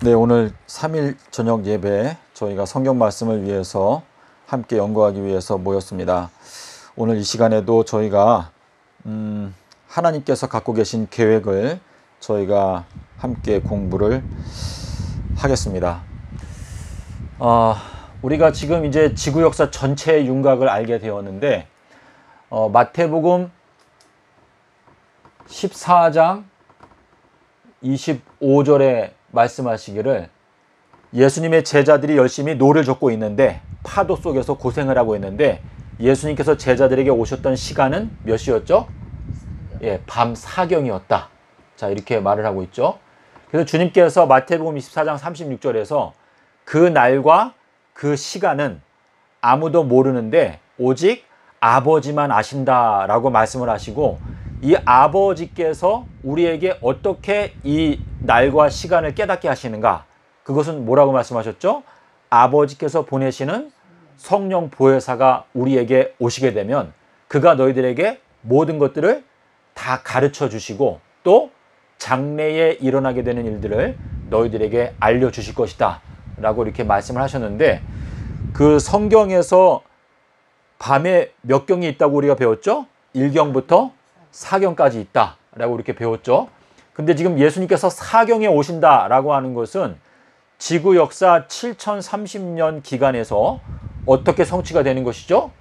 네, 오늘 3일 저녁 예배 저희가 성경 말씀을 위해서 함께 연구하기 위해서 모였습니다. 오늘 이 시간에도 저희가 하나님께서 갖고 계신 계획을 저희가 함께 공부를 하겠습니다. 우리가 지금 이제 지구 역사 전체의 윤곽을 알게 되었는데 마태복음 14장 25절에 말씀하시기를 예수님의 제자들이 열심히 노를 젓고 있는데 파도 속에서 고생을 하고 있는데 예수님께서 제자들에게 오셨던 시간은 몇 시였죠? 밤 사경이었다. 자, 이렇게 말을 하고 있죠. 그래서 주님께서 마태복음 24장 36절에서 그 날과 그 시간은 아무도 모르는데 오직 아버지만 아신다라고 말씀을 하시고, 이 아버지께서 우리에게 어떻게 이 날과 시간을 깨닫게 하시는가? 그것은 뭐라고 말씀하셨죠? 아버지께서 보내시는 성령 보혜사가 우리에게 오시게 되면 그가 너희들에게 모든 것들을 다 가르쳐 주시고 또 장래에 일어나게 되는 일들을 너희들에게 알려주실 것이다 라고 이렇게 말씀을 하셨는데, 그 성경에서 밤에 몇 경이 있다고 우리가 배웠죠? 1경부터 4경까지 있다 라고 이렇게 배웠죠. 근데 지금 예수님께서 4경에 오신다 라고 하는 것은 지구 역사 7030년 기간에서 어떻게 성취가 되는 것이죠?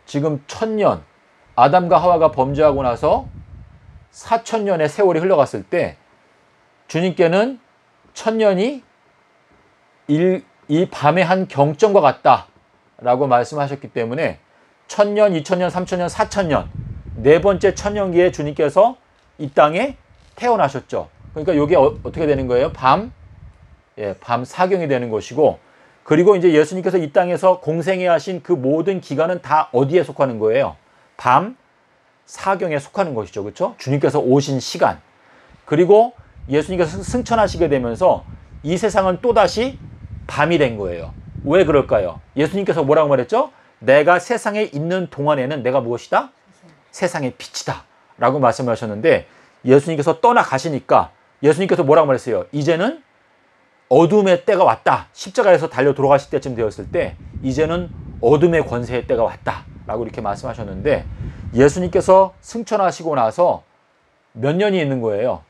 지금 1000년, 아담과 하와가 범죄하고 나서 4000년의 세월이 흘러갔을 때 주님께는 1000년이 이 밤의 한 경점과 같다 라고 말씀하셨기 때문에 1000년, 2000년, 3000년, 4000년 네 번째 천년기에 주님께서 이 땅에 태어나셨죠. 그러니까 이게 어떻게 되는 거예요? 밤 사경이 되는 것이고, 그리고 이제 예수님께서 이 땅에서 공생애 하신 그 모든 기간은 다 어디에 속하는 거예요? 밤 사경에 속하는 것이죠. 그렇죠? 주님께서 오신 시간. 그리고 예수님께서 승천하시게 되면서 이 세상은 또다시 밤이 된 거예요. 왜 그럴까요? 예수님께서 뭐라고 말했죠? 내가 세상에 있는 동안에는 내가 무엇이다? 세상의 빛이다 라고 말씀하셨는데, 예수님께서 떠나가시니까 예수님께서 뭐라고 말했어요? 이제는 어둠의 때가 왔다. 십자가에서 달려 돌아가실 때쯤 되었을 때 이제는 어둠의 권세의 때가 왔다 라고 이렇게 말씀하셨는데, 예수님께서 승천하시고 나서 몇 년이 있는 거예요?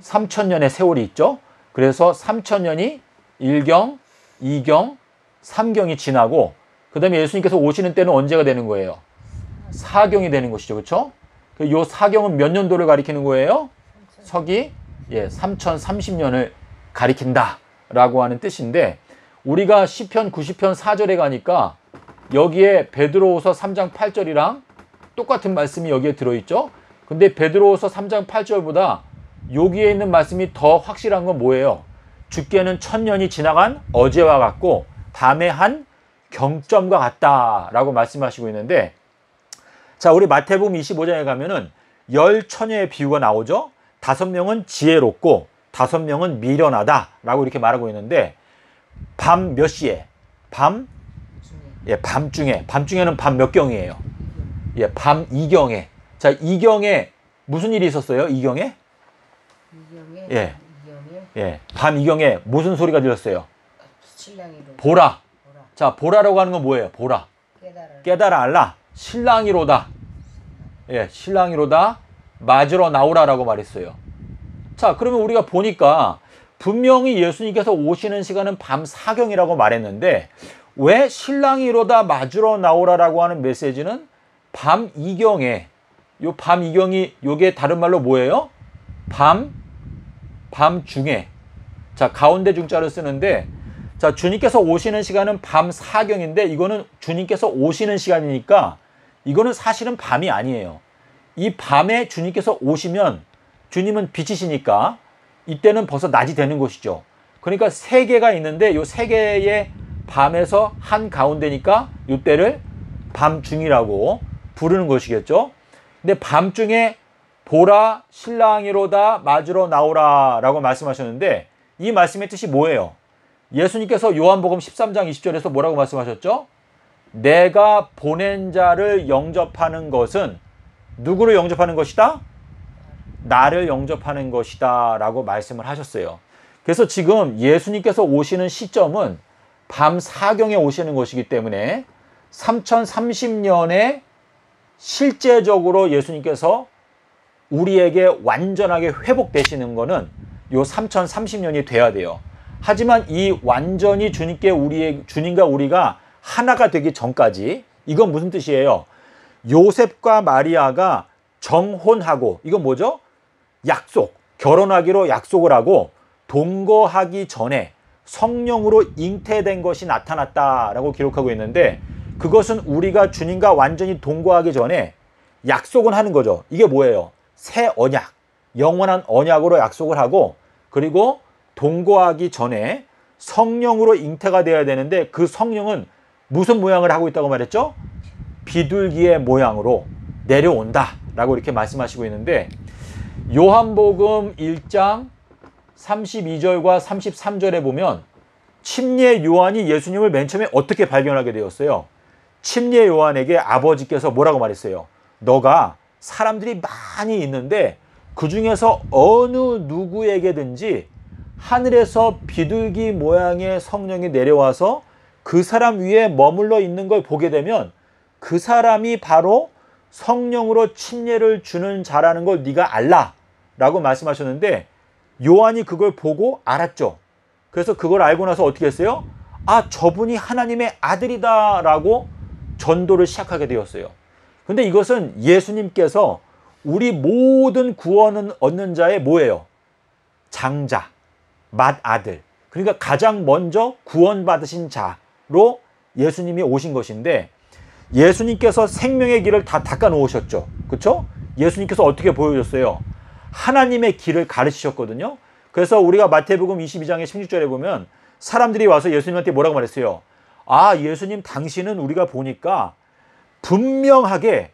3000년의 세월이 있죠. 그래서 3000년이 1경, 2경, 3경이 지나고 그 다음에 예수님께서 오시는 때는 언제가 되는 거예요? 4경이 되는 것이죠. 그렇죠? 이 4경은 몇 년도를 가리키는 거예요? 서기 3030년을 가리킨다 라고 하는 뜻인데, 우리가 시편 90편 4절에 가니까 여기에 베드로후서 3장 8절이랑 똑같은 말씀이 여기에 들어있죠. 근데 베드로후서 3장 8절보다 여기에 있는 말씀이 더 확실한 건 뭐예요? 주께는 1000년이 지나간 어제와 같고 밤의 한 경점과 같다 라고 말씀하시고 있는데, 자, 우리 마태복음 25장에 가면은 10처녀의 비유가 나오죠. 5명은 지혜롭고 5명은 미련하다 라고 이렇게 말하고 있는데, 밤 몇 시에? 밤중에는 밤 몇 경이에요? 밤 2경에. 자, 2경에 무슨 일이 있었어요? 2경에? 밤 2경에 무슨 소리가 들렸어요? 보라. 자, 보라라고 하는 건 뭐예요? 보라. 깨달아 알라. 신랑이로다. 신랑이로다. 맞으러 나오라라고 말했어요. 자, 그러면 우리가 보니까 분명히 예수님께서 오시는 시간은 밤 사경이라고 말했는데 왜 신랑이로다 맞으러 나오라라고 하는 메시지는 밤 이경에, 요 밤 이경이 요게 다른 말로 뭐예요? 밤중에. 자, 가운데 중자를 쓰는데, 자, 주님께서 오시는 시간은 밤 사경인데 이거는 주님께서 오시는 시간이니까 이거는 사실은 밤이 아니에요. 이 밤에 주님께서 오시면 주님은 빛이시니까 이때는 벌써 낮이 되는 것이죠. 그러니까 세 개가 있는데 이 세 개의 밤에서 한 가운데니까 이때를 밤중이라고 부르는 것이겠죠. 근데 밤중에 보라 신랑이로다 맞으러 나오라 라고 말씀하셨는데, 이 말씀의 뜻이 뭐예요? 예수님께서 요한복음 13장 20절에서 뭐라고 말씀하셨죠? 내가 보낸 자를 영접하는 것은 누구를 영접하는 것이다? 나를 영접하는 것이다 라고 말씀을 하셨어요. 그래서 지금 예수님께서 오시는 시점은 밤 사경에 오시는 것이기 때문에 3030년에 실제적으로 예수님께서 우리에게 완전하게 회복되시는 것은 요 3030년이 돼야 돼요. 하지만 이 완전히 주님과 우리가 하나가 되기 전까지, 이건 무슨 뜻이에요? 요셉과 마리아가 정혼하고, 이건 뭐죠? 약속, 결혼하기로 약속을 하고 동거하기 전에 성령으로 잉태된 것이 나타났다라고 기록하고 있는데, 그것은 우리가 주님과 완전히 동거하기 전에 약속은 하는 거죠. 이게 뭐예요? 새 언약, 영원한 언약으로 약속을 하고, 그리고 동거하기 전에 성령으로 잉태가 되어야 되는데, 그 성령은 무슨 모양을 하고 있다고 말했죠? 비둘기의 모양으로 내려온다 라고 이렇게 말씀하시고 있는데, 요한복음 1장 32절과 33절에 보면 침례 요한이 예수님을 맨 처음에 어떻게 발견하게 되었어요? 침례 요한에게 아버지께서 뭐라고 말했어요? 너가 사람들이 많이 있는데 그 중에서 어느 누구에게든지 하늘에서 비둘기 모양의 성령이 내려와서 그 사람 위에 머물러 있는 걸 보게 되면 그 사람이 바로 성령으로 침례를 주는 자라는 걸 네가 알라 라고 말씀하셨는데, 요한이 그걸 보고 알았죠. 그래서 그걸 알고 나서 어떻게 했어요? 아, 저분이 하나님의 아들이다 라고 전도를 시작하게 되었어요. 근데 이것은 예수님께서 우리 모든 구원을 얻는 자의 뭐예요? 장자, 맏아들, 그러니까 가장 먼저 구원받으신 자로 예수님이 오신 것인데, 예수님께서 생명의 길을 다 닦아 놓으셨죠. 그렇죠? 예수님께서 어떻게 보여줬어요? 하나님의 길을 가르치셨거든요. 그래서 우리가 마태복음 22장의 16절에 보면 사람들이 와서 예수님한테 뭐라고 말했어요? 아, 예수님 당신은 우리가 보니까 분명하게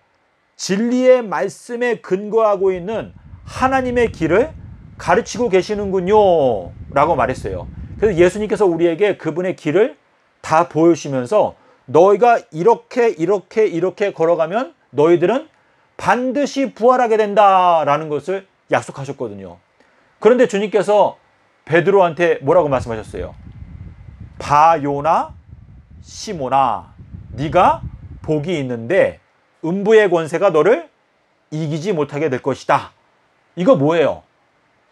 진리의 말씀에 근거하고 있는 하나님의 길을 가르치고 계시는군요 라고 말했어요. 그래서 예수님께서 우리에게 그분의 길을 다 보여주시면서 너희가 이렇게 걸어가면 너희들은 반드시 부활하게 된다라는 것을 약속하셨거든요. 그런데 주님께서 베드로한테 뭐라고 말씀하셨어요? 바요나 시모나, 네가 복이 있는데 음부의 권세가 너를 이기지 못하게 될 것이다. 이거 뭐예요?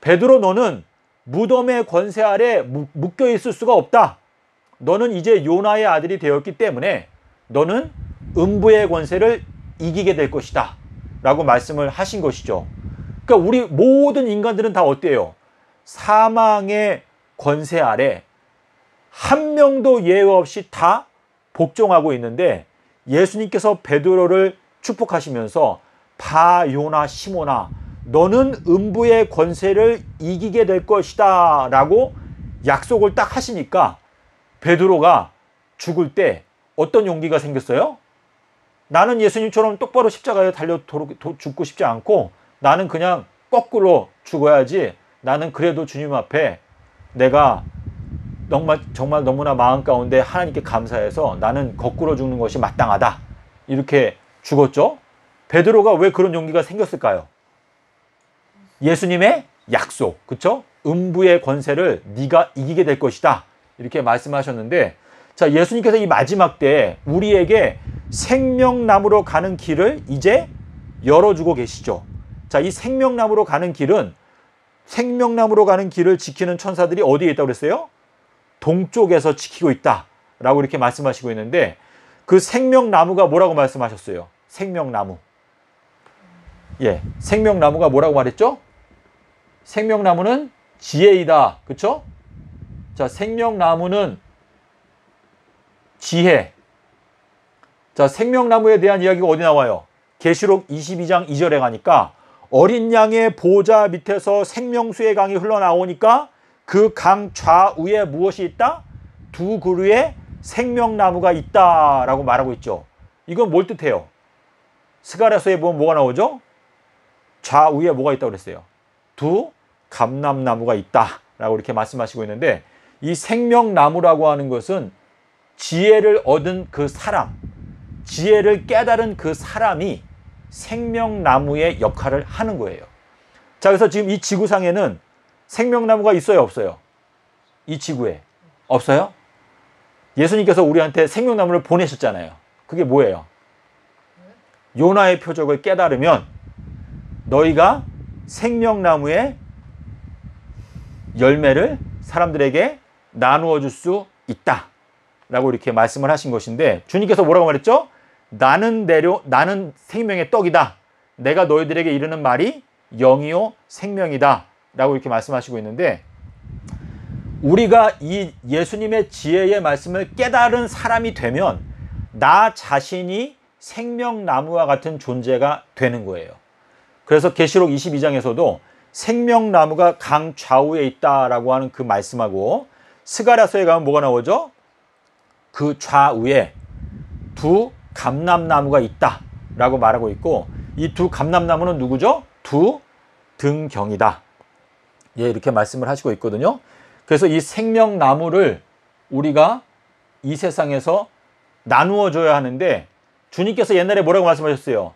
베드로, 너는 무덤의 권세 아래 묶여 있을 수가 없다. 너는 이제 요나의 아들이 되었기 때문에 너는 음부의 권세를 이기게 될 것이다 라고 말씀을 하신 것이죠. 그러니까 우리 모든 인간들은 다 어때요? 사망의 권세 아래 한 명도 예외 없이 다 복종하고 있는데, 예수님께서 베드로를 축복하시면서 바요나 시모나, 너는 음부의 권세를 이기게 될 것이다 라고 약속을 딱 하시니까 베드로가 죽을 때 어떤 용기가 생겼어요? 나는 예수님처럼 똑바로 십자가에 달려 죽고 싶지 않고 나는 그냥 거꾸로 죽어야지. 나는 그래도 주님 앞에 내가 정말 너무나 마음 가운데 하나님께 감사해서 나는 거꾸로 죽는 것이 마땅하다. 이렇게 죽었죠. 베드로가 왜 그런 용기가 생겼을까요? 예수님의 약속, 그렇죠? 음부의 권세를 네가 이기게 될 것이다. 이렇게 말씀하셨는데, 자, 예수님께서 이 마지막 때에 우리에게 생명나무로 가는 길을 이제 열어주고 계시죠. 자, 이 생명나무로 가는 길을 지키는 천사들이 어디에 있다고 그랬어요? 동쪽에서 지키고 있다라고 이렇게 말씀하시고 있는데, 그 생명나무가 뭐라고 말씀하셨어요? 생명나무. 예, 생명나무가 뭐라고 말했죠? 생명나무는 지혜이다. 그렇죠? 자, 생명나무는 지혜. 자, 생명나무에 대한 이야기가 어디 나와요? 계시록 22장 2절에 가니까 어린 양의 보좌 밑에서 생명수의 강이 흘러나오니까 그 강 좌우에 무엇이 있다? 두 그루의 생명나무가 있다라고 말하고 있죠. 이건 뭘 뜻해요? 스가랴서에 보면 뭐가 나오죠? 좌우에 뭐가 있다고 그랬어요? 두 감람나무가 있다라고 이렇게 말씀하시고 있는데, 이 생명나무라고 하는 것은 지혜를 얻은 그 사람, 지혜를 깨달은 그 사람이 생명나무의 역할을 하는 거예요. 자, 그래서 지금 이 지구상에는 생명나무가 있어요, 없어요? 이 지구에? 없어요? 예수님께서 우리한테 생명나무를 보내셨잖아요. 그게 뭐예요? 요나의 표적을 깨달으면 너희가 생명나무의 열매를 사람들에게 나누어 줄 수 있다 라고 이렇게 말씀을 하신 것인데, 주님께서 뭐라고 말했죠? 나는 생명의 떡이다. 내가 너희들에게 이르는 말이 영이요 생명이다 라고 이렇게 말씀하시고 있는데, 우리가 이 예수님의 지혜의 말씀을 깨달은 사람이 되면 나 자신이 생명나무와 같은 존재가 되는 거예요. 그래서 계시록 22장에서도 생명나무가 강 좌우에 있다라고 하는 그 말씀하고, 스가랴서에 가면 뭐가 나오죠? 그 좌우에 두 감람나무가 있다라고 말하고 있고, 이 두 감람나무는 누구죠? 두 등경이다. 예, 이렇게 말씀을 하시고 있거든요. 그래서 이 생명나무를 우리가 이 세상에서 나누어 줘야 하는데, 주님께서 옛날에 뭐라고 말씀하셨어요?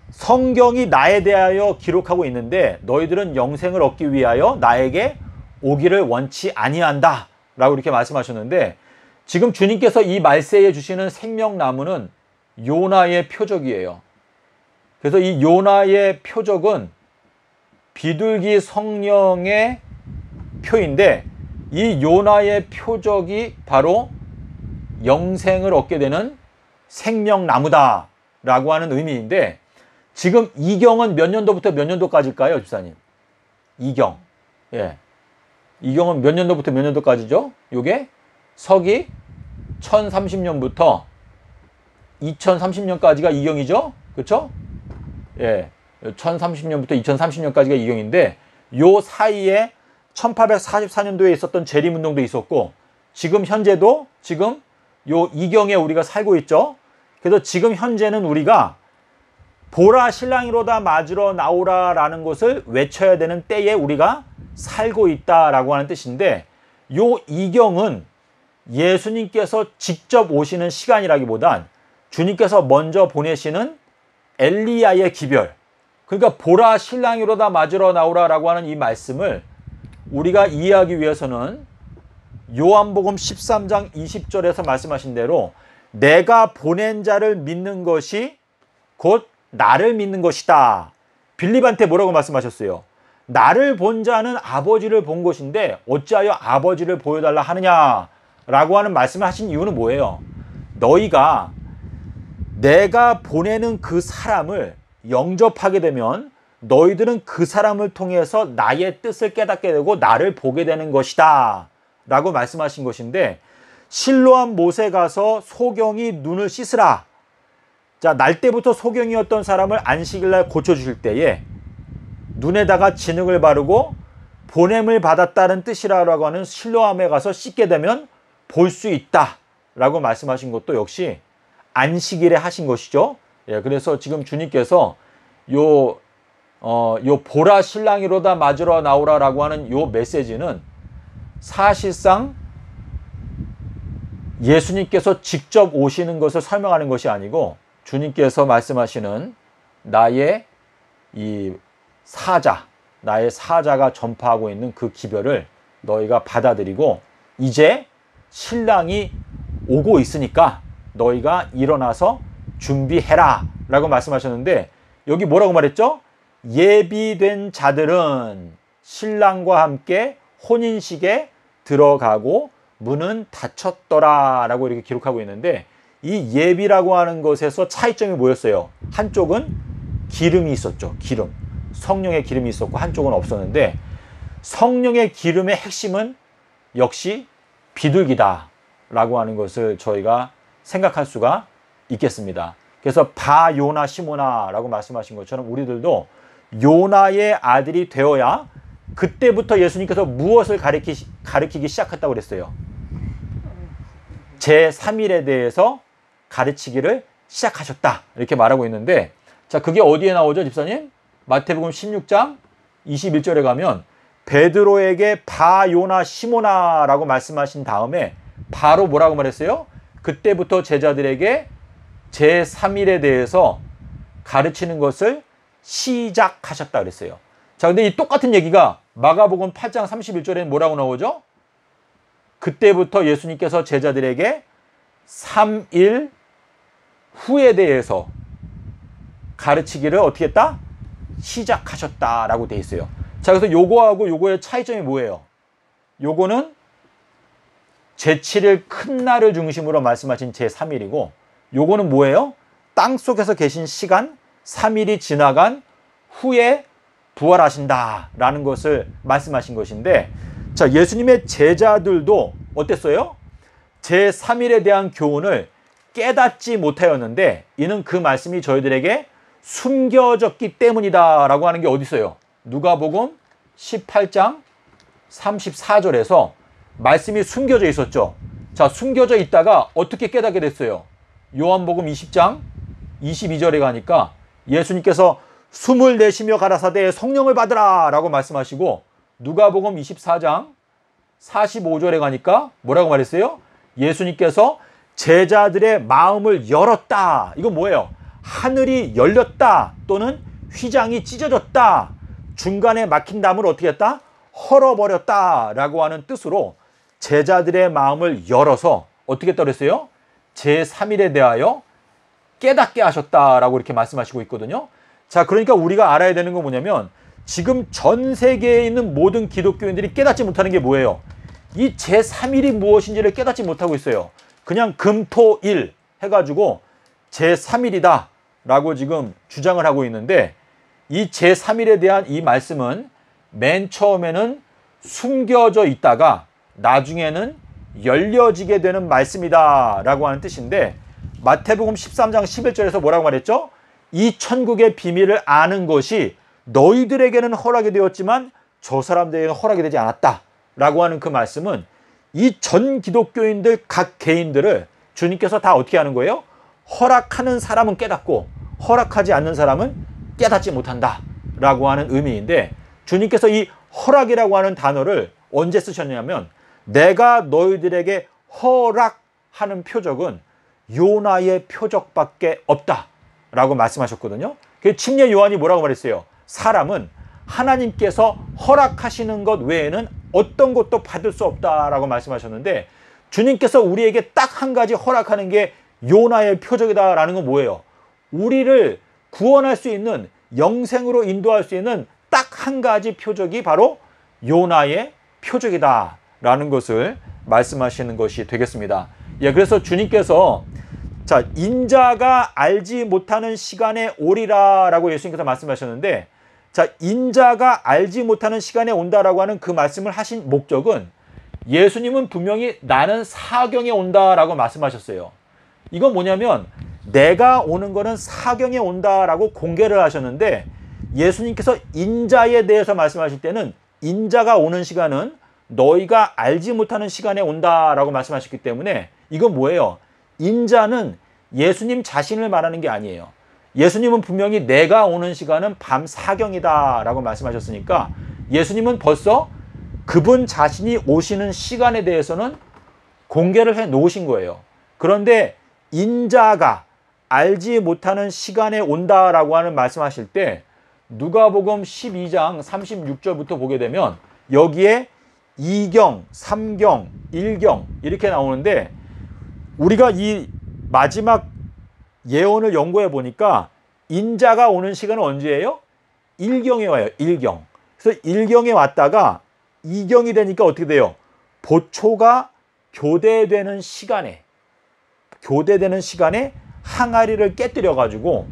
성경이 나에 대하여 기록하고 있는데 너희들은 영생을 얻기 위하여 나에게 오기를 원치 아니한다 라고 이렇게 말씀하셨는데, 지금 주님께서 이 말세에 주시는 생명나무는 요나의 표적이에요. 그래서 이 요나의 표적은 비둘기 성령의 표인데, 이 요나의 표적이 바로 영생을 얻게 되는 생명나무다 라고 하는 의미인데, 지금 이경은 몇 년도부터 몇 년도까지일까요, 집사님? 이경. 예. 이경은 몇 년도부터 몇 년도까지죠? 요게 서기 1030년부터 2030년까지가 이경이죠? 그렇죠? 예. 1030년부터 2030년까지가 이경인데, 요 사이에 1844년도에 있었던 재림운동도 있었고, 지금 현재도 지금 요 이경에 우리가 살고 있죠. 그래서 지금 현재는 우리가 보라 신랑이로다 맞으러 나오라 라는 것을 외쳐야 되는 때에 우리가 살고 있다라고 하는 뜻인데, 요 이경은 예수님께서 직접 오시는 시간이라기보단 주님께서 먼저 보내시는 엘리야의 기별, 그러니까 보라 신랑이로다 맞으러 나오라 라고 하는 이 말씀을 우리가 이해하기 위해서는 요한복음 13장 20절에서 말씀하신 대로 내가 보낸 자를 믿는 것이 곧 나를 믿는 것이다. 빌립한테 뭐라고 말씀하셨어요? 나를 본 자는 아버지를 본 것인데 어찌하여 아버지를 보여달라 하느냐라고 하는 말씀을 하신 이유는 뭐예요? 너희가 내가 보내는 그 사람을 영접하게 되면 너희들은 그 사람을 통해서 나의 뜻을 깨닫게 되고 나를 보게 되는 것이다 라고 말씀하신 것인데, 실로암 못에 가서 소경이 눈을 씻으라. 자, 날 때부터 소경이었던 사람을 안식일날 고쳐주실 때에 눈에다가 진흙을 바르고 보냄을 받았다는 뜻이라고 하는 실로암에 가서 씻게 되면 볼 수 있다 라고 말씀하신 것도 역시 안식일에 하신 것이죠. 예, 그래서 지금 주님께서 요 보라 신랑이로다 맞으러 나오라 라고 하는 요 메시지는 사실상 예수님께서 직접 오시는 것을 설명하는 것이 아니고, 주님께서 말씀하시는 나의 이 사자, 나의 사자가 전파하고 있는 그 기별을 너희가 받아들이고, 이제 신랑이 오고 있으니까 너희가 일어나서 준비해라 라고 말씀하셨는데, 여기 뭐라고 말했죠? 예비된 자들은 신랑과 함께 혼인식에 들어가고 문은 닫혔더라 라고 이렇게 기록하고 있는데, 이 예비라고 하는 것에서 차이점이 뭐였어요? 한쪽은 기름이 있었죠. 기름. 성령의 기름이 있었고 한쪽은 없었는데, 성령의 기름의 핵심은 역시 비둘기다 라고 하는 것을 저희가 생각할 수가 있겠습니다. 그래서 바 요나 시모나 라고 말씀하신 것처럼 우리들도 요나의 아들이 되어야, 그때부터 예수님께서 무엇을 가르치기 시작했다고 그랬어요? 제3일에 대해서 가르치기를 시작하셨다 이렇게 말하고 있는데, 자, 그게 어디에 나오죠, 집사님? 마태복음 16장 21절에 가면 베드로에게 바 요나 시모나라고 말씀하신 다음에 바로 뭐라고 말했어요? 그때부터 제자들에게 제3일에 대해서 가르치는 것을 시작하셨다 그랬어요. 자, 근데 이 똑같은 얘기가 마가복음 8장 31절에는 뭐라고 나오죠? 그때부터 예수님께서 제자들에게 3일 후에 대해서 가르치기를 어떻게 했다? 시작하셨다라고 돼 있어요. 자, 그래서 요거하고 요거의 차이점이 뭐예요? 요거는 제7일 큰 날을 중심으로 말씀하신 제3일이고, 요거는 뭐예요? 땅 속에서 계신 시간 3일이 지나간 후에 부활하신다라는 것을 말씀하신 것인데, 자, 예수님의 제자들도 어땠어요? 제3일에 대한 교훈을 깨닫지 못하였는데, 이는 그 말씀이 저희들에게 숨겨졌기 때문이다 라고 하는 게 어디 있어요? 누가복음 18장 34절에서 말씀이 숨겨져 있었죠. 자, 숨겨져 있다가 어떻게 깨닫게 됐어요? 요한복음 20장 22절에 가니까 예수님께서 숨을 내쉬며 가라사대 성령을 받으라 라고 말씀하시고, 누가복음 24장 45절에 가니까 뭐라고 말했어요? 예수님께서 제자들의 마음을 열었다. 이건 뭐예요? 하늘이 열렸다, 또는 휘장이 찢어졌다, 중간에 막힌 담을 어떻게 했다? 헐어버렸다 라고 하는 뜻으로 제자들의 마음을 열어서 어떻게 했다고 그랬어요? 제3일에 대하여 깨닫게 하셨다라고 이렇게 말씀하시고 있거든요. 자, 그러니까 우리가 알아야 되는 건 뭐냐면, 지금 전 세계에 있는 모든 기독교인들이 깨닫지 못하는 게 뭐예요? 이 제3일이 무엇인지를 깨닫지 못하고 있어요. 그냥 금, 토, 일 해가지고 제3일이다 라고 지금 주장을 하고 있는데, 이 제3일에 대한 이 말씀은 맨 처음에는 숨겨져 있다가 나중에는 열려지게 되는 말씀이다 라고 하는 뜻인데, 마태복음 13장 11절에서 뭐라고 말했죠? 이 천국의 비밀을 아는 것이 너희들에게는 허락이 되었지만 저 사람들에게는 허락이 되지 않았다 라고 하는 그 말씀은, 이 전 기독교인들 각 개인들을 주님께서 다 어떻게 하는 거예요? 허락하는 사람은 깨닫고 허락하지 않는 사람은 깨닫지 못한다 라고 하는 의미인데, 주님께서 이 허락이라고 하는 단어를 언제 쓰셨냐면, 내가 너희들에게 허락하는 표적은 요나의 표적밖에 없다 라고 말씀하셨거든요. 그 침례 요한이 뭐라고 말했어요? 사람은 하나님께서 허락하시는 것 외에는 어떤 것도 받을 수 없다라고 말씀하셨는데, 주님께서 우리에게 딱 한 가지 허락하는 게 요나의 표적이다라는 건 뭐예요? 우리를 구원할 수 있는, 영생으로 인도할 수 있는 딱 한 가지 표적이 바로 요나의 표적이다라는 것을 말씀하시는 것이 되겠습니다. 예, 그래서 주님께서 자, 인자가 알지 못하는 시간에 오리라 라고 예수님께서 말씀하셨는데, 자, 인자가 알지 못하는 시간에 온다라고 하는 그 말씀을 하신 목적은, 예수님은 분명히 나는 사경에 온다라고 말씀하셨어요. 이건 뭐냐면, 내가 오는 거는 사경에 온다라고 공개를 하셨는데, 예수님께서 인자에 대해서 말씀하실 때는 인자가 오는 시간은 너희가 알지 못하는 시간에 온다라고 말씀하셨기 때문에, 이건 뭐예요? 인자는 예수님 자신을 말하는 게 아니에요. 예수님은 분명히 내가 오는 시간은 밤 사경이다 라고 말씀하셨으니까, 예수님은 벌써 그분 자신이 오시는 시간에 대해서는 공개를 해 놓으신 거예요. 그런데 인자가 알지 못하는 시간에 온다라고 하는 말씀하실 때, 누가복음 12장 36절부터 보게 되면 여기에 2경, 3경, 1경 이렇게 나오는데, 우리가 이 마지막 예언을 연구해 보니까 인자가 오는 시간은 언제예요? 1경에 와요. 1경. 그래서 1경에 왔다가 2경이 되니까 어떻게 돼요? 보초가 교대되는 시간에 항아리를 깨뜨려 가지고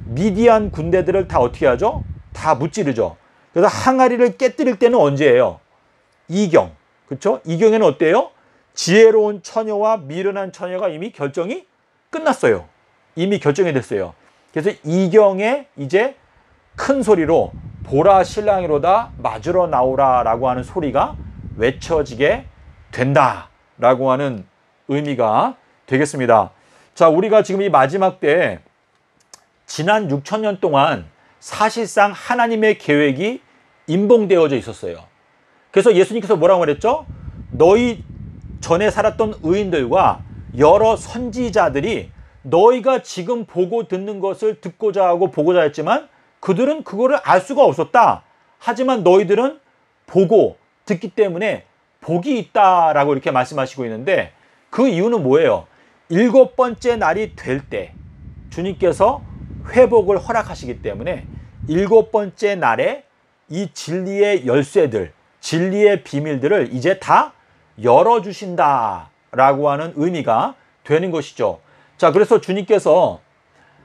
미디안 군대들을 다 어떻게 하죠? 다 무찌르죠. 그래서 항아리를 깨뜨릴 때는 언제예요? 2경. 그렇죠? 2경에는 어때요? 지혜로운 처녀와 미련한 처녀가 이미 결정이 끝났어요. 이미 결정이 됐어요. 그래서 2경에 이제 큰 소리로 보라 신랑이로다 맞으러 나오라 라고 하는 소리가 외쳐지게 된다 라고 하는 의미가 되겠습니다. 자, 우리가 지금 이 마지막 때 지난 6,000년 동안 사실상 하나님의 계획이 임봉되어져 있었어요. 그래서 예수님께서 뭐라고 말했죠? 너희 전에 살았던 의인들과 여러 선지자들이 너희가 지금 보고 듣는 것을 듣고자 하고 보고자 했지만 그들은 그거를 알 수가 없었다. 하지만 너희들은 보고 듣기 때문에 복이 있다라고 이렇게 말씀하시고 있는데 그 이유는 뭐예요? 7번째 날이 될 때 주님께서 회복을 허락하시기 때문에 7번째 날에 이 진리의 열쇠들, 진리의 비밀들을 이제 다 열어주신다라고 하는 의미가 되는 것이죠. 자, 그래서 주님께서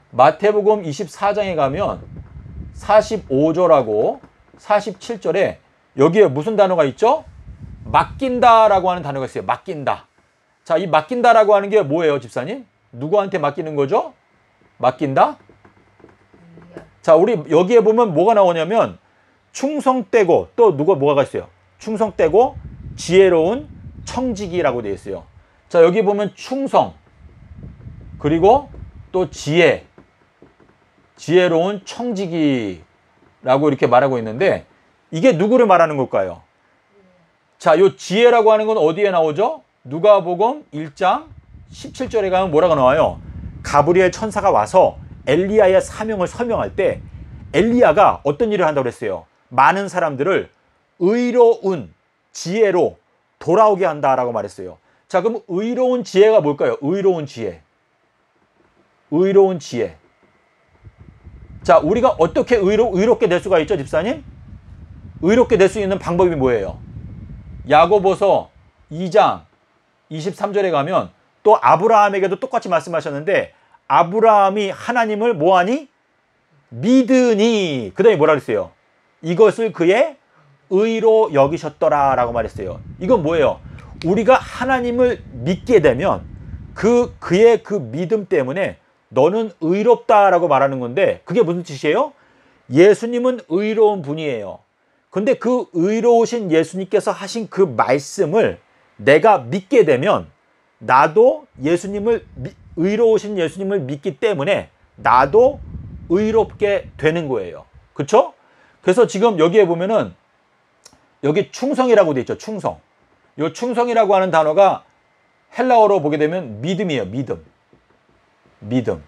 마태복음 24장에 가면 45절하고 47절에 여기에 무슨 단어가 있죠? 맡긴다라고 하는 단어가 있어요. 맡긴다. 자, 이 맡긴다라고 하는 게 뭐예요, 집사님? 누구한테 맡기는 거죠? 맡긴다? 자, 우리 여기에 보면 뭐가 나오냐면 충성되고 또 뭐가 있어요? 충성되고 지혜로운 청지기라고 되어 있어요. 자, 여기 보면 충성 그리고 또 지혜로운 청지기라고 이렇게 말하고 있는데 이게 누구를 말하는 걸까요? 자, 요 지혜라고 하는 건 어디에 나오죠? 누가복음 1장 17절에 가면 뭐라고 나와요? 가브리엘 천사가 와서 엘리야의 사명을 설명할 때 엘리야가 어떤 일을 한다고 그랬어요? 많은 사람들을 의로운 지혜로 돌아오게 한다라고 말했어요. 자, 그럼 의로운 지혜가 뭘까요? 의로운 지혜. 의로운 지혜. 자, 우리가 어떻게 의롭게 될 수가 있죠, 집사님? 의롭게 될 수 있는 방법이 뭐예요? 야고보서 2장 23절에 가면 또 아브라함에게도 똑같이 말씀하셨는데 아브라함이 하나님을 뭐하니? 믿으니. 그 다음에 뭐라 그랬어요? 이것을 그의 의로 여기셨더라 라고 말했어요. 이건 뭐예요? 우리가 하나님을 믿게 되면 그의 그 믿음 때문에 너는 의롭다라고 말하는 건데 그게 무슨 뜻이에요? 예수님은 의로운 분이에요. 근데 그 의로우신 예수님께서 하신 그 말씀을 내가 믿게 되면 나도 의로우신 예수님을 믿기 때문에 나도 의롭게 되는 거예요. 그렇죠? 그래서 지금 여기에 보면은 여기 충성이라고 돼 있죠. 충성. 이 충성이라고 하는 단어가 헬라어로 보게 되면 믿음이에요. 믿음.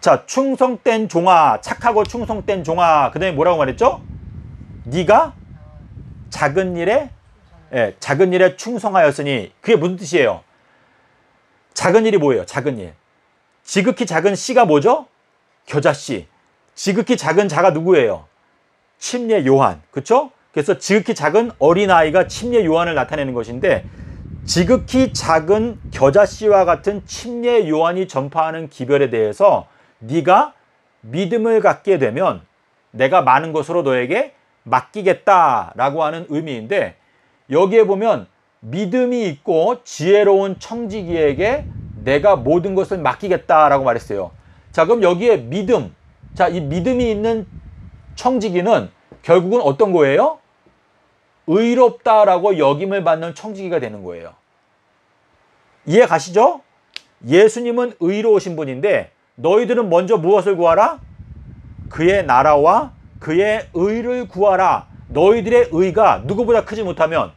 자, 충성된 종아, 착하고 충성된 종아. 그다음에 뭐라고 말했죠? 네가 작은 일에 충성하였으니. 그게 무슨 뜻이에요? 작은 일이 뭐예요? 작은 일. 지극히 작은 씨가 뭐죠? 겨자씨. 지극히 작은 자가 누구예요? 침례 요한. 그렇죠? 그래서 지극히 작은 어린아이가 침례 요한을 나타내는 것인데 지극히 작은 겨자씨와 같은 침례 요한이 전파하는 기별에 대해서 네가 믿음을 갖게 되면 내가 많은 것으로 너에게 맡기겠다라고 하는 의미인데 여기에 보면 믿음이 있고 지혜로운 청지기에게 내가 모든 것을 맡기겠다라고 말했어요. 자, 그럼 여기에 믿음. 자, 이 믿음이 있는 청지기는 결국은 어떤 거예요? 의롭다라고 여김을 받는 청지기가 되는 거예요. 이해 가시죠? 예수님은 의로우신 분인데 너희들은 먼저 무엇을 구하라? 그의 나라와 그의 의를 구하라. 너희들의 의가 누구보다 크지 못하면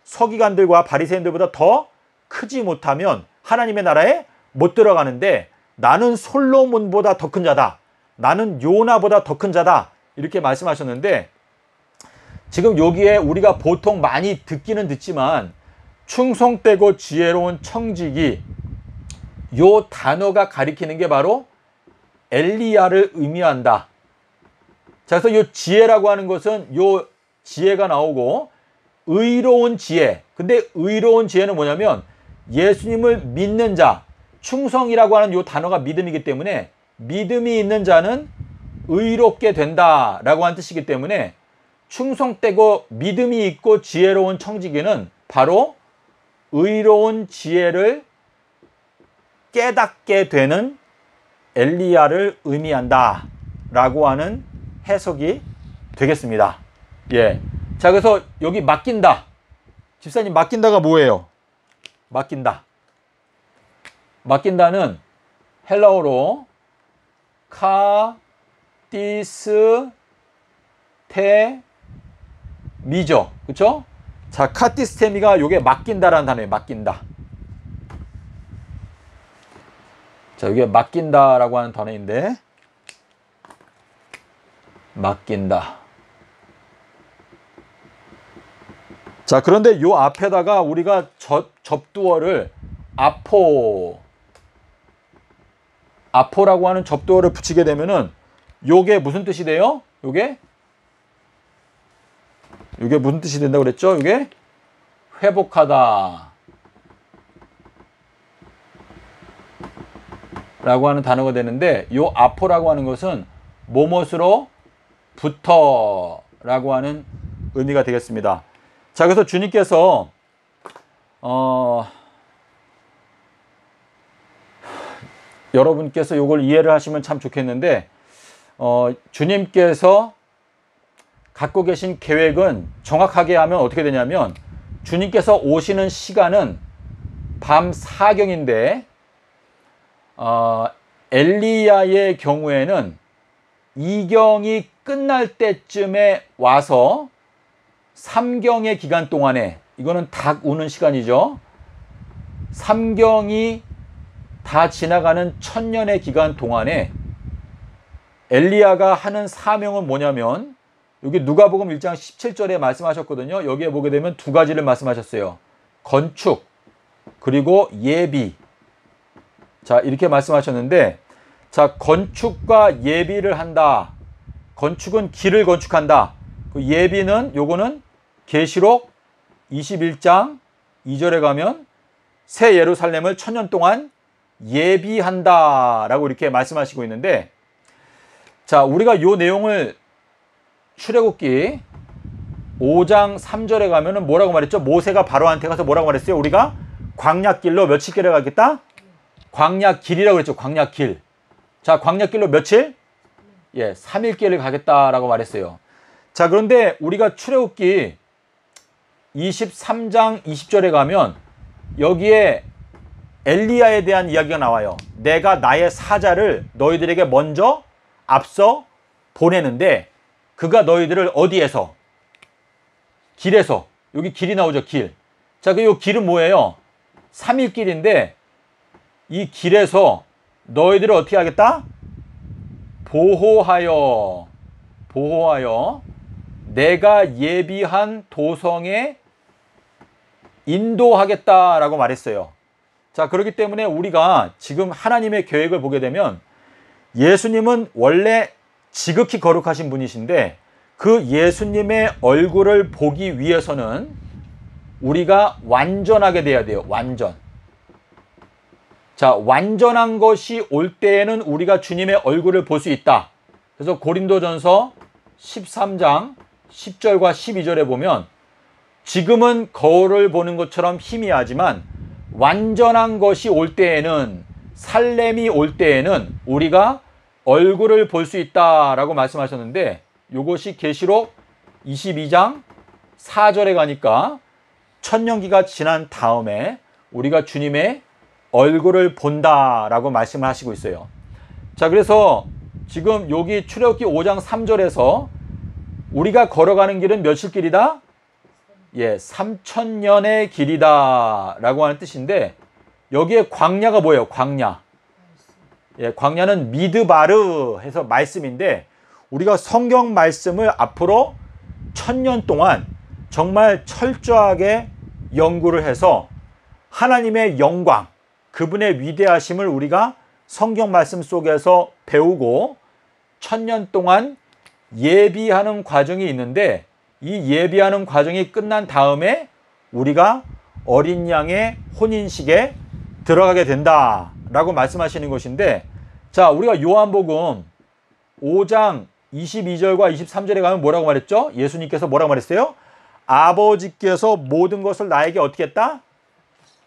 서기관들과 바리새인들보다 더 크지 못하면 하나님의 나라에 못 들어가는데 나는 솔로몬보다 더 큰 자다. 나는 요나보다 더 큰 자다. 이렇게 말씀하셨는데 지금 여기에 우리가 보통 많이 듣기는 듣지만 충성되고 지혜로운 청지기 요 단어가 가리키는 게 바로 엘리야를 의미한다. 자, 그래서 요 지혜라고 하는 것은 요 지혜가 나오고 의로운 지혜. 근데 의로운 지혜는 뭐냐면 예수님을 믿는 자. 충성이라고 하는 요 단어가 믿음이기 때문에 믿음이 있는 자는 의롭게 된다라고 하는 뜻이기 때문에 충성되고 믿음이 있고 지혜로운 청지기는 바로 의로운 지혜를 깨닫게 되는 엘리야를 의미한다 라고 하는 해석이 되겠습니다. 예. 자, 그래서 여기 맡긴다. 집사님, 맡긴다가 뭐예요? 맡긴다는 헬라어로 카티스 테미죠. 그쵸? 자, 카티스테미가 요게 맡긴다라는 단어예요. 맡긴다. 자, 이게 맡긴다라고 하는 단어인데 맡긴다. 자, 그런데 요 앞에다가 우리가 접두어를 아포라고 하는 접두어를 붙이게 되면은 요게 무슨 뜻이 돼요? 요게 무슨 뜻이 된다고 그랬죠? 요게 회복하다 라고 하는 단어가 되는데, 요 아포라고 하는 것은 뭐뭇으로 부터 라고 하는 의미가 되겠습니다. 자, 그래서 주님께서 여러분께서 요걸 이해를 하시면 참 좋겠는데, 주님께서 갖고 계신 계획은 정확하게 하면 어떻게 되냐면, 주님께서 오시는 시간은 밤 4경인데 엘리야의 경우에는 2경이 끝날 때쯤에 와서 3경의 기간 동안에, 이거는 닭 우는 시간이죠. 3경이 다 지나가는 1000년의 기간 동안에 엘리야가 하는 사명은 뭐냐면, 여기 누가복음 1장 17절에 말씀하셨거든요. 여기에 보게 되면 두 가지를 말씀하셨어요. 건축 그리고 예비. 자, 이렇게 말씀하셨는데, 자, 건축과 예비를 한다. 건축은 길을 건축한다. 그 예비는 요거는 계시록 21장 2절에 가면 새 예루살렘을 1000년 동안 예비한다 라고 이렇게 말씀하시고 있는데, 자, 우리가 요 내용을 출애굽기 5장 3절에 가면은 뭐라고 말했죠? 모세가 바로한테 가서 뭐라고 말했어요? 우리가 광야길로 며칠 길을 가겠다? 광야길이라고 그랬죠. 광야길. 자, 광야길로 며칠? 예, 3일 길을 가겠다라고 말했어요. 자, 그런데 우리가 출애굽기 23장 20절에 가면 여기에 엘리야에 대한 이야기가 나와요. 내가 나의 사자를 너희들에게 먼저 앞서 보내는데 그가 너희들을 어디에서? 길에서. 여기 길이 나오죠. 길. 자, 그 요 길은 뭐예요? 3일 길인데 이 길에서 너희들을 어떻게 하겠다? 보호하여 내가 예비한 도성에 인도하겠다라고 말했어요. 자, 그렇기 때문에 우리가 지금 하나님의 계획을 보게 되면, 예수님은 원래 지극히 거룩하신 분이신데 그 예수님의 얼굴을 보기 위해서는 우리가 완전하게 돼야 돼요. 완전. 자, 완전한 것이 올 때에는 우리가 주님의 얼굴을 볼 수 있다. 그래서 고린도전서 13장 10절과 12절에 보면, 지금은 거울을 보는 것처럼 희미하지만 완전한 것이 올 때에는, 살렘이 올 때에는 우리가 얼굴을 볼 수 있다라고 말씀하셨는데, 이것이 계시록 22장 4절에 가니까 천년기가 지난 다음에 우리가 주님의 얼굴을 본다라고 말씀을 하시고 있어요. 자, 그래서 지금 여기 출애굽기 5장 3절에서 우리가 걸어가는 길은 몇일 길이다? 예, 3000년의 길이다 라고 하는 뜻인데, 여기에 광야가 뭐예요? 광야. 예, 광야는 미드바르 해서 말씀인데, 우리가 성경 말씀을 앞으로 1000년 동안 정말 철저하게 연구를 해서 하나님의 영광, 그분의 위대하심을 우리가 성경 말씀 속에서 배우고 1000년 동안 예비하는 과정이 있는데, 이 예비하는 과정이 끝난 다음에 우리가 어린 양의 혼인식에 들어가게 된다라고 말씀하시는 것인데, 자, 우리가 요한복음 5장 22절과 23절에 가면 뭐라고 말했죠? 예수님께서 뭐라고 말했어요? 아버지께서 모든 것을 나에게 어떻게 했다?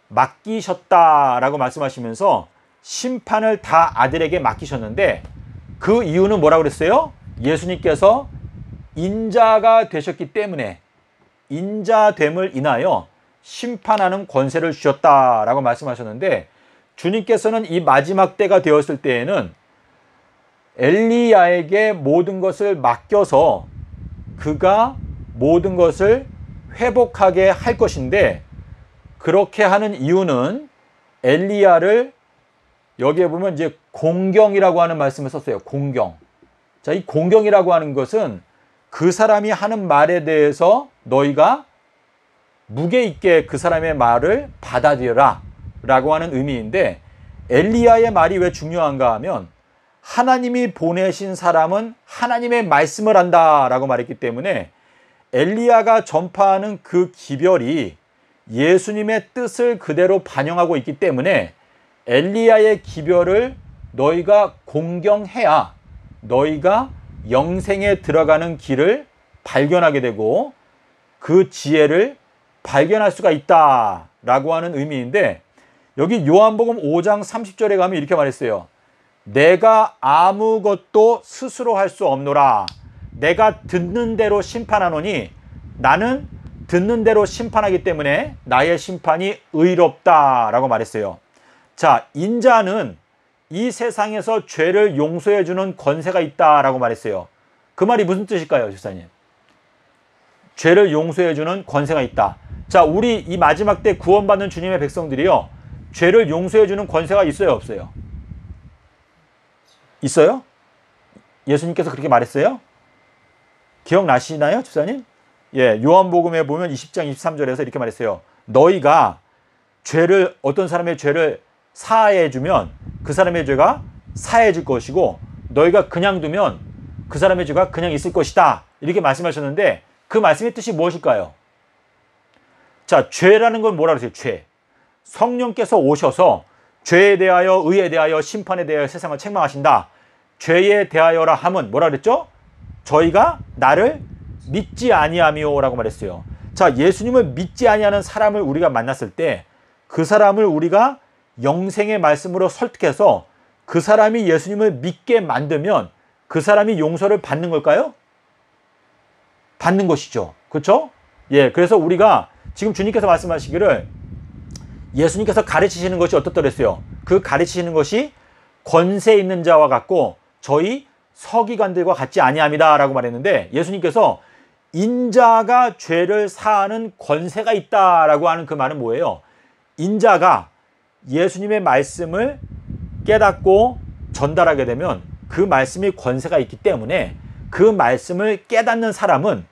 맡기셨다라고 말씀하시면서 심판을 다 아들에게 맡기셨는데, 그 이유는 뭐라고 그랬어요? 예수님께서 인자가 되셨기 때문에 인자됨을 인하여 심판하는 권세를 주셨다라고 말씀하셨는데, 주님께서는 이 마지막 때가 되었을 때에는 엘리야에게 모든 것을 맡겨서 그가 모든 것을 회복하게 할 것인데, 그렇게 하는 이유는 엘리야를 여기에 보면 이제 공경이라고 하는 말씀을 썼어요. 공경. 자, 이 공경이라고 하는 것은 그 사람이 하는 말에 대해서 너희가 무게 있게 그 사람의 말을 받아들여라 라고 하는 의미인데, 엘리야의 말이 왜 중요한가 하면 하나님이 보내신 사람은 하나님의 말씀을 한다 라고 말했기 때문에 엘리야가 전파하는 그 기별이 예수님의 뜻을 그대로 반영하고 있기 때문에 엘리야의 기별을 너희가 공경해야 너희가 영생에 들어가는 길을 발견하게 되고 그 지혜를 발견할 수가 있다라고 하는 의미인데, 여기 요한복음 5장 30절에 가면 이렇게 말했어요. 내가 아무것도 스스로 할 수 없노라. 내가 듣는 대로 심판하노니 나는 듣는 대로 심판하기 때문에 나의 심판이 의롭다라고 말했어요. 자, 인자는 이 세상에서 죄를 용서해 주는 권세가 있다라고 말했어요. 그 말이 무슨 뜻일까요, 집사님? 죄를 용서해 주는 권세가 있다. 자, 우리 이 마지막 때 구원받는 주님의 백성들이요, 죄를 용서해 주는 권세가 있어요, 없어요? 있어요? 예수님께서 그렇게 말했어요? 기억나시나요, 집사님? 예, 요한복음에 보면 20장 23절에서 이렇게 말했어요. 너희가 죄를, 어떤 사람의 죄를 사하해 주면 그 사람의 죄가 사해질 것이고, 너희가 그냥 두면 그 사람의 죄가 그냥 있을 것이다. 이렇게 말씀하셨는데, 그 말씀의 뜻이 무엇일까요? 자, 죄라는 건 뭐라 그랬어요? 죄. 성령께서 오셔서 죄에 대하여, 의에 대하여, 심판에 대하여 세상을 책망하신다. 죄에 대하여라 함은 뭐라 그랬죠? 저희가 나를 믿지 아니하미오라고 말했어요. 자, 예수님을 믿지 아니하는 사람을 우리가 만났을 때 그 사람을 우리가 영생의 말씀으로 설득해서 그 사람이 예수님을 믿게 만들면 그 사람이 용서를 받는 걸까요? 받는 것이죠. 그렇죠? 예, 그래서 우리가 지금 주님께서 말씀하시기를 예수님께서 가르치시는 것이 어떻다 그랬어요? 그 가르치시는 것이 권세 있는 자와 같고 저희 서기관들과 같지 아니함이다 라고 말했는데, 예수님께서 인자가 죄를 사하는 권세가 있다라고 하는 그 말은 뭐예요? 인자가 예수님의 말씀을 깨닫고 전달하게 되면 그 말씀이 권세가 있기 때문에 그 말씀을 깨닫는 사람은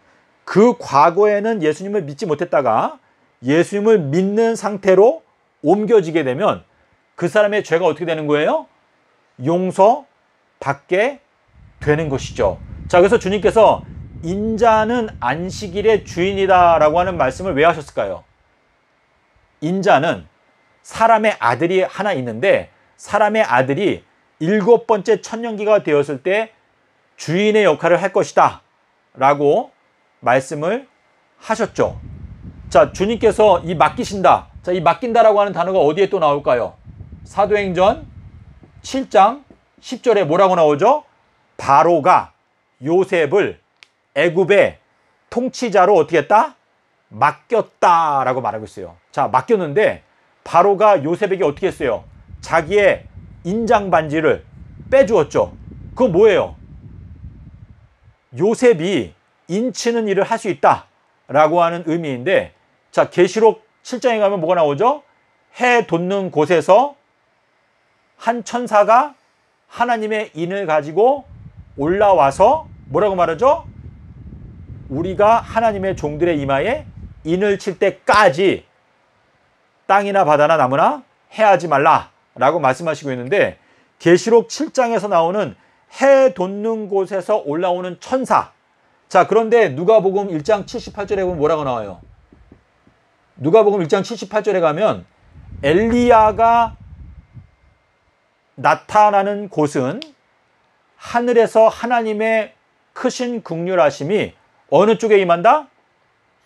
그 과거에는 예수님을 믿지 못했다가 예수님을 믿는 상태로 옮겨지게 되면 그 사람의 죄가 어떻게 되는 거예요? 용서받게 되는 것이죠. 자, 그래서 주님께서 인자는 안식일의 주인이다 라고 하는 말씀을 왜 하셨을까요? 인자는 사람의 아들이 하나 있는데, 사람의 아들이 7번째 천년기가 되었을 때 주인의 역할을 할 것이다 라고 말씀을 하셨죠. 자, 주님께서 이 맡기신다. 자, 이 맡긴다라고 하는 단어가 어디에 또 나올까요? 사도행전 7장 10절에 뭐라고 나오죠? 바로가 요셉을 애굽의 통치자로 어떻게 했다? 맡겼다라고 말하고 있어요. 자, 맡겼는데 바로가 요셉에게 어떻게 했어요? 자기의 인장 반지를 빼주었죠. 그거 뭐예요? 요셉이 인치는 일을 할 수 있다라고 하는 의미인데, 자, 계시록 7장에 가면 뭐가 나오죠? 해 돋는 곳에서 한 천사가 하나님의 인을 가지고 올라와서 뭐라고 말하죠? 우리가 하나님의 종들의 이마에 인을 칠 때까지 땅이나 바다나 나무나 해하지 말라 라고 말씀하시고 있는데, 계시록 7장에서 나오는 해 돋는 곳에서 올라오는 천사. 자, 그런데 누가복음 1장 78절에 보면 뭐라고 나와요? 누가복음 1장 78절에 가면 엘리야가 나타나는 곳은 하늘에서 하나님의 크신 긍휼하심이 어느 쪽에 임한다?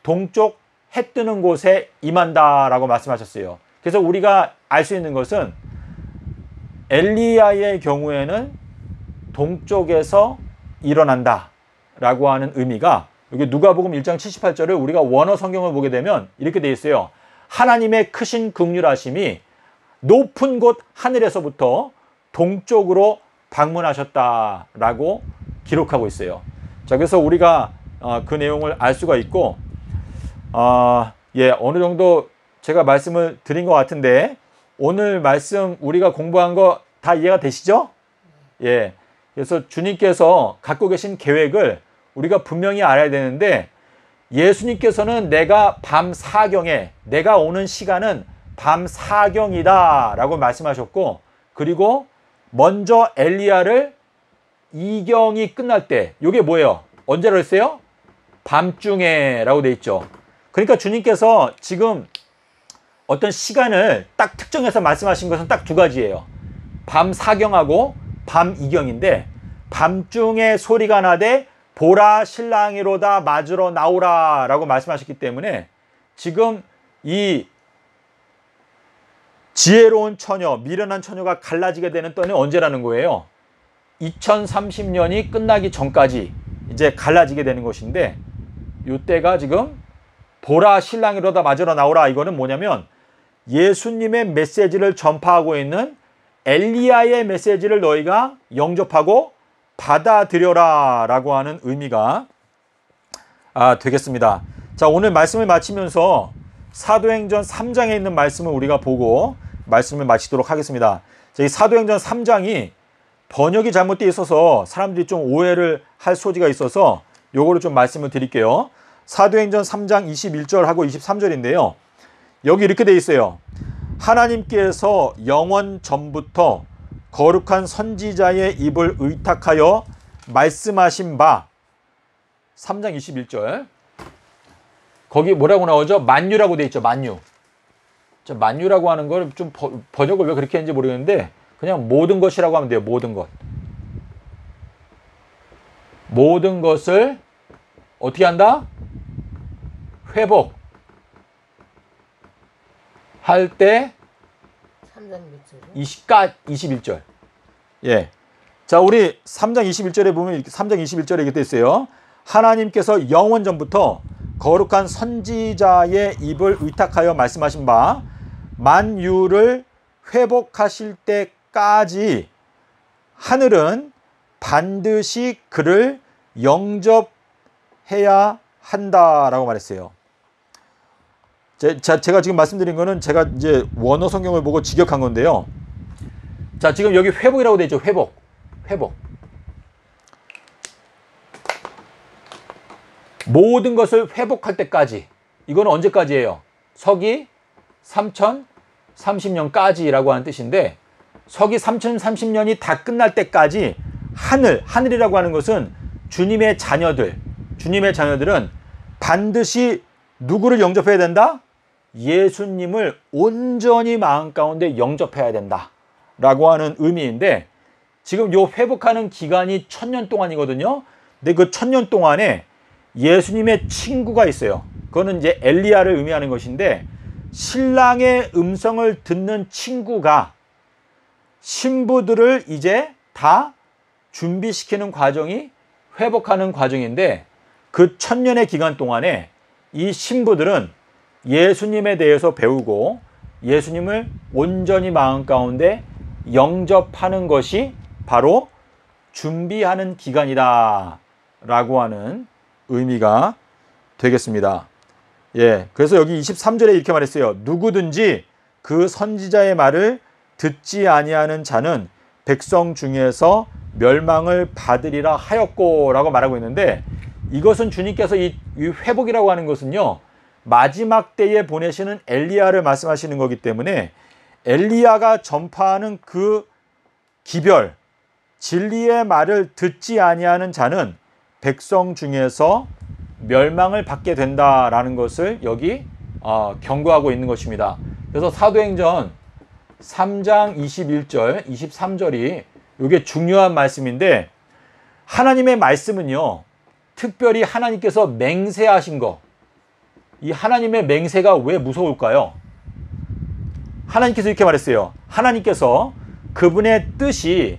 동쪽 해 뜨는 곳에 임한다 라고 말씀하셨어요. 그래서 우리가 알 수 있는 것은 엘리야의 경우에는 동쪽에서 일어난다 라고 하는 의미가, 여기 누가복음 1장 78절을 우리가 원어 성경을 보게 되면 이렇게 되어 있어요. 하나님의 크신 긍휼하심이 높은 곳 하늘에서부터 동쪽으로 방문하셨다라고 기록하고 있어요. 자, 그래서 우리가 그 내용을 알 수가 있고, 어느 정도 제가 말씀을 드린 것 같은데, 오늘 말씀 우리가 공부한 거 다 이해가 되시죠? 예. 그래서 주님께서 갖고 계신 계획을 우리가 분명히 알아야 되는데, 예수님께서는 내가 밤 사경에, 내가 오는 시간은 밤 사경이다 라고 말씀하셨고, 그리고 먼저 엘리야를 이경이 끝날 때, 이게 뭐예요? 언제라고 했어요? 밤중에 라고 돼 있죠. 그러니까 주님께서 지금 어떤 시간을 딱 특정해서 말씀하신 것은 딱 두 가지예요. 밤 사경하고 밤 이경인데, 밤중에 소리가 나되 보라 신랑이로다 맞으러 나오라 라고 말씀하셨기 때문에 지금 이 지혜로운 처녀, 미련한 처녀가 갈라지게 되는 때는 언제라는 거예요? 2030년이 끝나기 전까지 이제 갈라지게 되는 것인데, 이때가 지금 보라 신랑이로다 맞으러 나오라, 이거는 뭐냐면 예수님의 메시지를 전파하고 있는 엘리야의 메시지를 너희가 영접하고 받아들여라 라고 하는 의미가 되겠습니다. 자, 오늘 말씀을 마치면서 사도행전 3장에 있는 말씀을 우리가 보고 말씀을 마치도록 하겠습니다. 자, 이 사도행전 3장이 번역이 잘못되어 있어서 사람들이 좀 오해를 할 소지가 있어서 요거를 좀 말씀을 드릴게요. 사도행전 3장 21절하고 23절인데요. 여기 이렇게 되어 있어요. 하나님께서 영원 전부터 거룩한 선지자의 입을 의탁하여 말씀하신 바, 3장 21절. 거기 뭐라고 나오죠? 만유라고 되어 있죠. 만유. 만유라고 하는 걸 좀 번역을 왜 그렇게 했는지 모르겠는데 그냥 모든 것이라고 하면 돼요. 모든 것. 모든 것을 어떻게 한다? 회복. 할 때 21절. 예. 자, 우리 3장 21절에 보면 3장 21절에 이렇게 돼 있어요. 하나님께서 영원 전부터 거룩한 선지자의 입을 의탁하여 말씀하신 바 만유를 회복하실 때까지 하늘은 반드시 그를 영접해야 한다라고 말했어요. 제가 지금 말씀드린 거는 제가 이제 원어 성경을 보고 직역한 건데요. 자, 지금 여기 회복이라고 되어 있죠. 회복. 모든 것을 회복할 때까지. 이거는 언제까지예요? 서기 3030년까지라고 하는 뜻인데, 서기 3030년이 다 끝날 때까지 하늘이라고 하는 것은 주님의 자녀들은 반드시 누구를 영접해야 된다? 예수님을 온전히 마음 가운데 영접해야 된다 라고 하는 의미인데, 지금 요 회복하는 기간이 1000년 동안이거든요. 근데 그 1000년 동안에 예수님의 친구가 있어요. 그거는 이제 엘리야를 의미하는 것인데, 신랑의 음성을 듣는 친구가 신부들을 이제 다 준비시키는 과정이 회복하는 과정인데, 그 1000년의 기간 동안에 이 신부들은 예수님에 대해서 배우고 예수님을 온전히 마음 가운데 영접하는 것이 바로 준비하는 기간이다 라고 하는 의미가 되겠습니다. 예, 그래서 여기 23절에 이렇게 말했어요. 누구든지 그 선지자의 말을 듣지 아니하는 자는 백성 중에서 멸망을 받으리라 하였고 라고 말하고 있는데, 이것은 주님께서 이 회복이라고 하는 것은요, 마지막 때에 보내시는 엘리야를 말씀하시는 거기 때문에 엘리야가 전파하는 그 기별, 진리의 말을 듣지 아니하는 자는 백성 중에서 멸망을 받게 된다라는 것을 여기 경고하고 있는 것입니다. 그래서 사도행전 3장 21절, 23절이 이게 중요한 말씀인데, 하나님의 말씀은요, 특별히 하나님께서 맹세하신 거, 이 하나님의 맹세가 왜 무서울까요? 하나님께서 이렇게 말했어요. 하나님께서 그분의 뜻이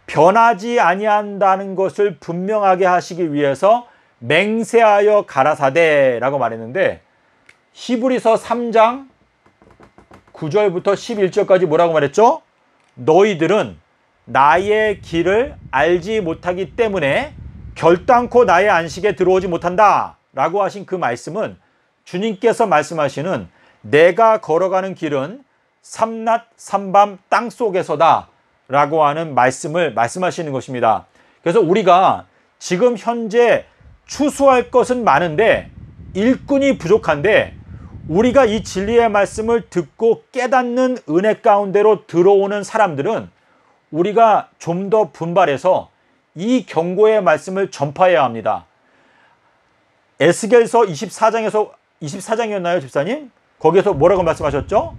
변하지 아니한다는 것을 분명하게 하시기 위해서 맹세하여 가라사대라고 말했는데, 히브리서 3장 9절부터 11절까지 뭐라고 말했죠? 너희들은 나의 길을 알지 못하기 때문에 결단코 나의 안식에 들어오지 못한다 라고 하신 그 말씀은 주님께서 말씀하시는 내가 걸어가는 길은 삼낮 삼밤 땅속에서다 라고 하는 말씀을 말씀하시는 것입니다. 그래서 우리가 지금 현재 추수할 것은 많은데 일꾼이 부족한데 우리가 이 진리의 말씀을 듣고 깨닫는 은혜 가운데로 들어오는 사람들은 우리가 좀 더 분발해서 이 경고의 말씀을 전파해야 합니다. 에스겔서 24장이었나요, 집사님? 거기에서 뭐라고 말씀하셨죠?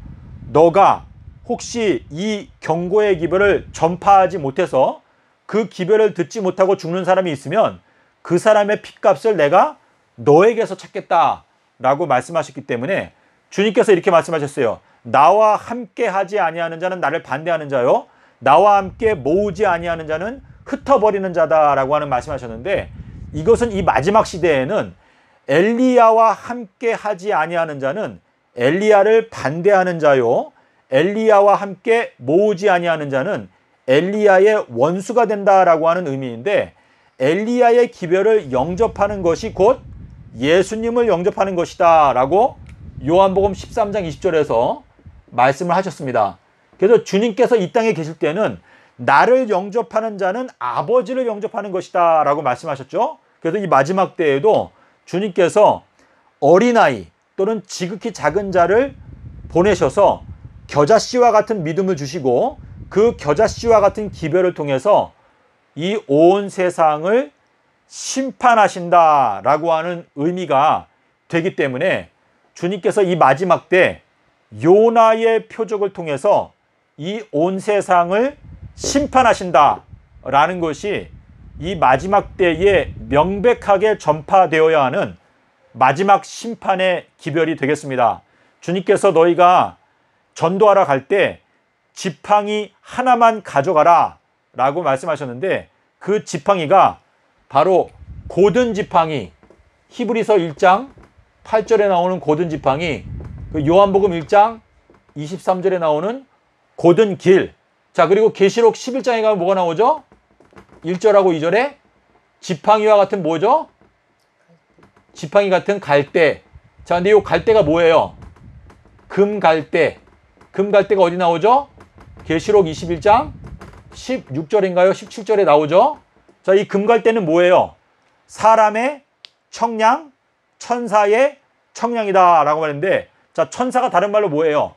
너가 혹시 이 경고의 기별을 전파하지 못해서 그 기별을 듣지 못하고 죽는 사람이 있으면 그 사람의 핏값을 내가 너에게서 찾겠다라고 말씀하셨기 때문에 주님께서 이렇게 말씀하셨어요. 나와 함께 하지 아니하는 자는 나를 반대하는 자요, 나와 함께 모으지 아니하는 자는 흩어버리는 자다라고 하는 말씀하셨는데, 이것은 이 마지막 시대에는 엘리야와 함께 하지 아니하는 자는 엘리야를 반대하는 자요, 엘리야와 함께 모으지 아니하는 자는 엘리야의 원수가 된다라고 하는 의미인데, 엘리야의 기별을 영접하는 것이 곧 예수님을 영접하는 것이다 라고 요한복음 13장 20절에서 말씀을 하셨습니다. 그래서 주님께서 이 땅에 계실 때는 나를 영접하는 자는 아버지를 영접하는 것이다 라고 말씀하셨죠. 그래서 이 마지막 때에도 주님께서 어린아이 또는 지극히 작은 자를 보내셔서 겨자씨와 같은 믿음을 주시고 그 겨자씨와 같은 기별을 통해서 이 온 세상을 심판하신다라고 하는 의미가 되기 때문에 주님께서 이 마지막 때 요나의 표적을 통해서 이 온 세상을 심판하신다라는 것이 이 마지막 때에 명백하게 전파되어야 하는 마지막 심판의 기별이 되겠습니다. 주님께서 너희가 전도하러 갈 때 지팡이 하나만 가져가라 라고 말씀하셨는데, 그 지팡이가 바로 고든 지팡이, 히브리서 1장 8절에 나오는 고든 지팡이, 그 요한복음 1장 23절에 나오는 고든 길. 자, 그리고 계시록 11장에 가면 뭐가 나오죠? 1절하고 2절에 지팡이와 같은 뭐죠? 지팡이 같은 갈대. 자, 근데 이 갈대가 뭐예요? 금갈대. 금갈대가 어디 나오죠? 계시록 21장 16절인가요? 17절에 나오죠? 자, 이 금갈대는 뭐예요? 사람의 청량, 천사의 청량이다 라고 말했는데, 자, 천사가 다른 말로 뭐예요?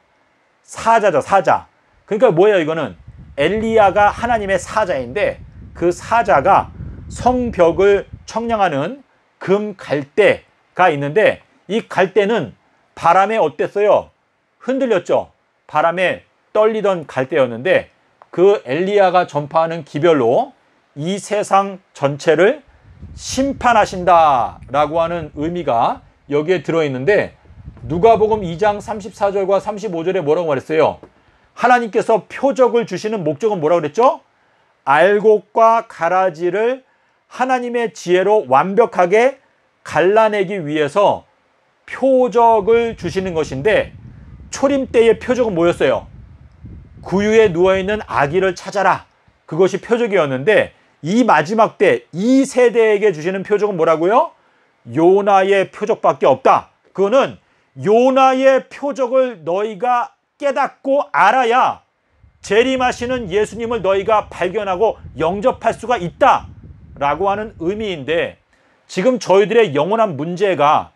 사자죠, 사자. 그러니까 뭐예요, 이거는? 엘리야가 하나님의 사자인데, 그 사자가 성벽을 청량하는 금갈대가 있는데, 이 갈대는 바람에 어땠어요? 흔들렸죠? 바람에 떨리던 갈대였는데, 그 엘리야가 전파하는 기별로 이 세상 전체를 심판하신다라고 하는 의미가 여기에 들어있는데, 누가복음 2장 34절과 35절에 뭐라고 말했어요? 하나님께서 표적을 주시는 목적은 뭐라고 그랬죠? 알곡과 가라지를 하나님의 지혜로 완벽하게 갈라내기 위해서 표적을 주시는 것인데, 초림 때의 표적은 뭐였어요? 구유에 누워있는 아기를 찾아라. 그것이 표적이었는데, 이 마지막 때 이 세대에게 주시는 표적은 뭐라고요? 요나의 표적밖에 없다. 그거는 요나의 표적을 너희가 깨닫고 알아야 재림하시는 예수님을 너희가 발견하고 영접할 수가 있다 라고 하는 의미인데, 지금 저희들의 영원한 문제가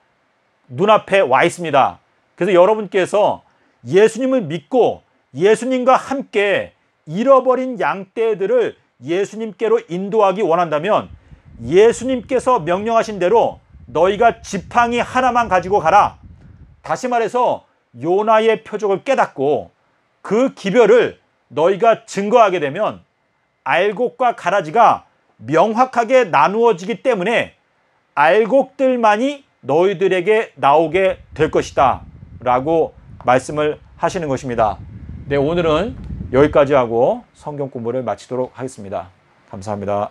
눈앞에 와 있습니다. 그래서 여러분께서 예수님을 믿고 예수님과 함께 잃어버린 양떼들을 예수님께로 인도하기 원한다면, 예수님께서 명령하신 대로 너희가 지팡이 하나만 가지고 가라. 다시 말해서 요나의 표적을 깨닫고 그 기별을 너희가 증거하게 되면 알곡과 가라지가 명확하게 나누어지기 때문에 알곡들만이 너희들에게 나오게 될 것이다 라고 말씀을 하시는 것입니다. 네, 오늘은 여기까지 하고 성경 공부를 마치도록 하겠습니다. 감사합니다.